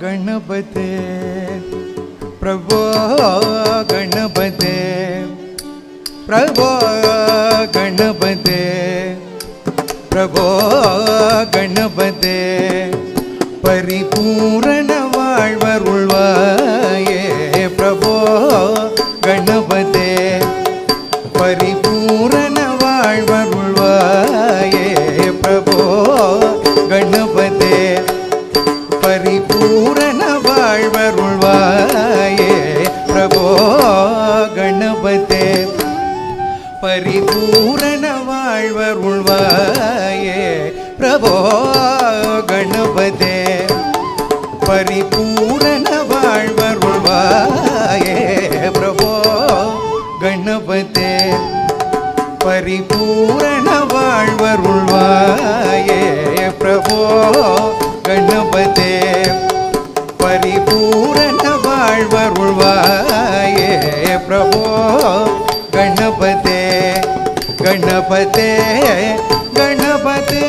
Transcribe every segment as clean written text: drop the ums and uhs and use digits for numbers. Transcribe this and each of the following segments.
ಗಣಪತೆ ಪ್ರಭೋ ಗಣಪತೆ ಪ್ರಭೋ ಗಣಪತೆ ಪ್ರಭೋ ಗಣಪತೆ ಪರಿಪೂರ್ಣ வாழ்வருள்வாயே பிரபோ கணபதே பரிபூரண வாழ்வருள்வாயே பிரபோ கணபதே பரிபூரண வாழ்வருள்வாயே பிரபோ கணபதே பரிபூரண வாழ்வருள்வாயே பிரபோ கணபதே ಪರಿಪೂರ್ಣ வாழ்வருள்வாயே ಪ್ರಭೋ ಗಣಪತೆ ಪರಿಪೂರ್ಣ வாழ்வருள்வாயே ಪ್ರಭೋ ಗಣಪತೆ ಪರಿಪೂರ್ಣ வாழ்வருள்வாயே ಪ್ರಭೋ ಗಣಪತೆ ಗಣಪತೆ ಗಣಪತೆ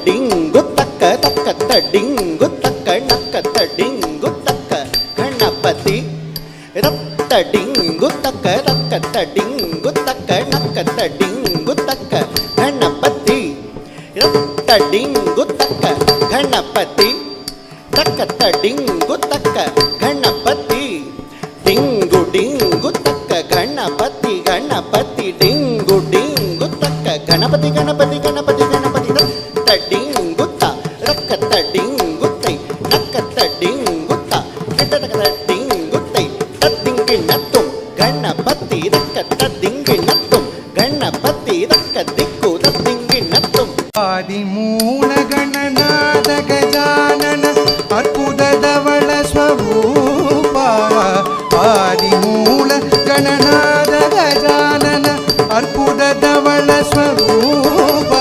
ಡಿಂಗು ತಕ್ಕ ತಕ್ಕ ಡಿಂಗು ತಕ್ಕ ನಕ್ಕ ಡಿಂಗು ತಕ್ಕ ಗಣಪತಿ ರತ್ತ ಡಿಂಗು ತಕ್ಕ ತಕ್ಕ ಡಿಂಗು ತಕ್ಕ ನಕ್ಕ ಡಿಂಗು ತಕ್ಕ ಗಣಪತಿ ರತ್ತ ಡಿಂಗು ತಕ್ಕ ಗಣಪತಿ ತಕ್ಕ ಡಿಂಗು ತಕ್ಕ ಗಣಪತಿ ಡಿಂಗು ಡಿಂಗು ತಕ್ಕ ಗಣಪತಿ ಗಣಪತಿ ಡಿಂಗು ಡಿಂಗು ತಕ್ಕ ಗಣಪತಿ ಗಣಪತಿ ಗಣಪತಿ ಗಣಪತಿ ಡಿಂಗುತ್ತ ರಕ್ಕತ್ತ ಡಿಂಗುತ್ತೈ ನಕ್ಕತ್ತ ಡಿಂಗುತ್ತ ಕಟ್ಟಡಕದ ಡಿಂಗುತ್ತೈ ತದ್ದಿಂಗಿನತ್ತು ಗಣಪತಿ ರಕ್ಕತ್ತ ದಿಂಗಿನತ್ತು ಗಣಪತಿ ರಕ್ಕ ದಿಕ್ಕು ತದ್ದಿಂಗಿನತ್ತು ಆದಿಮೂಲ ಗಣನಾದ ಗಜಾನನ ಅರ್ಬುದದವಳ ಸ್ವರೂಪ ಆದಿಮೂಲ ಗಣನಾದ ಗಜಾನನ ಅರ್ಬುದದವಳ ಸ್ವರೂಪ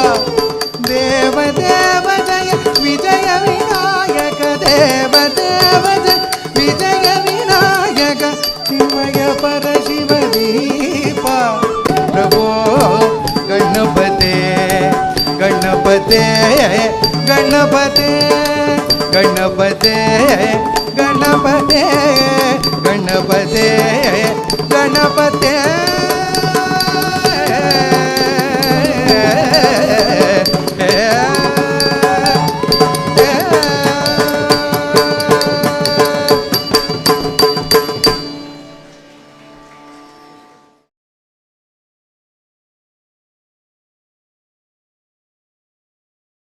ದೇವ ದೇವ ಜಯ ವಿಜಯ ವಿನಾಯಕ ದೇವ ದೇವ ಜಯ ವಿಜಯ ವಿನಾಯಕ ಶಿವಯ ಪರ ಶಿವ ದೀಪ ಪ್ರಭೋ ಗಣಪತೆ ಗಣಪತೆ ಗಣಪತೆ ಗಣಪತೆ ಗಣಪತೆ ಗಣಪತೆ ಗಣಪತೆ